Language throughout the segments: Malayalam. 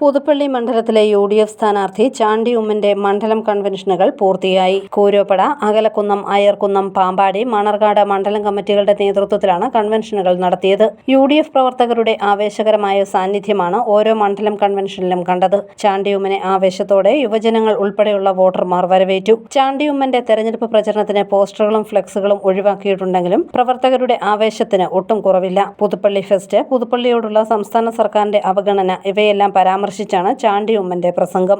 പുതുപ്പള്ളി മണ്ഡലത്തിലെ UDF സ്ഥാനാർത്ഥി ചാണ്ടി ഉമ്മന്റെ മണ്ഡലം കൺവെൻഷനുകൾ പൂർത്തിയായി. കൂരോപ്പട, അകലക്കുന്നം, അയർക്കുന്നം, പാമ്പാടി, മണർകാട് മണ്ഡലം കമ്മിറ്റികളുടെ നേതൃത്വത്തിലാണ് കൺവെൻഷനുകൾ നടത്തിയത്. UDF പ്രവർത്തകരുടെ ആവേശകരമായ സാന്നിധ്യമാണ് ഓരോ മണ്ഡലം കൺവെൻഷനിലും കണ്ടത്. ചാണ്ടി ഉമ്മനെ ആവേശത്തോടെ യുവജനങ്ങൾ ഉൾപ്പെടെയുള്ള വോട്ടർമാർ വരവേറ്റു. ചാണ്ടി ഉമ്മന്റെ തെരഞ്ഞെടുപ്പ് പ്രചരണത്തിന് പോസ്റ്ററുകളും ഫ്ലെക്സുകളും ഒഴിവാക്കിയിട്ടുണ്ടെങ്കിലും പ്രവർത്തകരുടെ ആവേശത്തിന് ഒട്ടും കുറവില്ല. പുതുപ്പള്ളി ഫെസ്റ്റ്, പുതുപ്പള്ളിയോടുള്ള സംസ്ഥാന സർക്കാരിന്റെ അവഗണന ഇവയെല്ലാം പരാമർശിച്ചാണ് ചാണ്ടി ഉമ്മന്റെ പ്രസംഗം.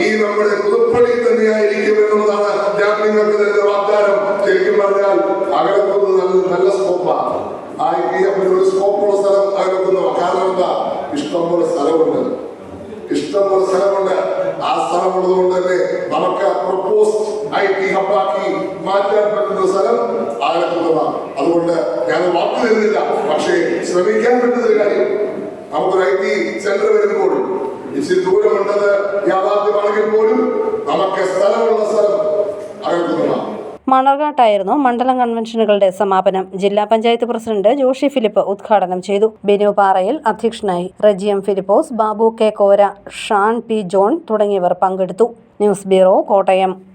ഈ നമ്മുടെ പുതുപ്പള്ളിയിൽ തന്നെയായിരിക്കും എന്നുള്ളതാണ് ഞാൻ നിങ്ങൾക്ക് തരുന്ന വാഗ്ദാനം. ശരിക്കും പറഞ്ഞാൽ അകലക്കുന്നത് നല്ല സ്കോപ്പാണ്. ഒരു സ്കോപ്പുള്ള സ്ഥലം അകലക്കുന്നു. കാരണം എന്താ? ഇഷ്ടംപോലെ സ്ഥലമുണ്ട്. ആ സ്ഥലമുള്ളത് കൊണ്ട് തന്നെ നമുക്ക് പ്രപ്പോസ് IT ഹബ്ബാക്കി മാറ്റാൻ പറ്റുന്ന സ്ഥലം അകലക്കുന്നതാണ്. അതുകൊണ്ട് ഞാൻ വാക്ക് തരുന്നില്ല, പക്ഷേ ശ്രമിക്കാൻ പറ്റുന്ന കാര്യം നമുക്കൊരു IT സെന്റർ വരുമ്പോൾ ഇച്ചിരി ദൂരമുണ്ടത് യാഥാർത്ഥ്യമാണെങ്കിൽ പോലും നമുക്ക് സ്ഥലമുള്ള സ്ഥലം അകലക്കുന്നതാണ്. മണർകാട്ടായിരുന്നു മണ്ഡലം കൺവെൻഷനുകളുടെ സമാപനം. ജില്ലാ പഞ്ചായത്ത് പ്രസിഡന്റ് ജോഷി ഫിലിപ്പ് ഉദ്ഘാടനം ചെയ്തു. ബിനു പാറയിൽ അധ്യക്ഷനായി. റജിയം ഫിലിപ്പോസ്, ബാബു K. കോര, ഷാൻ P. ജോൺ തുടങ്ങിയവർ പങ്കെടുത്തു. News bureau, Kottayam.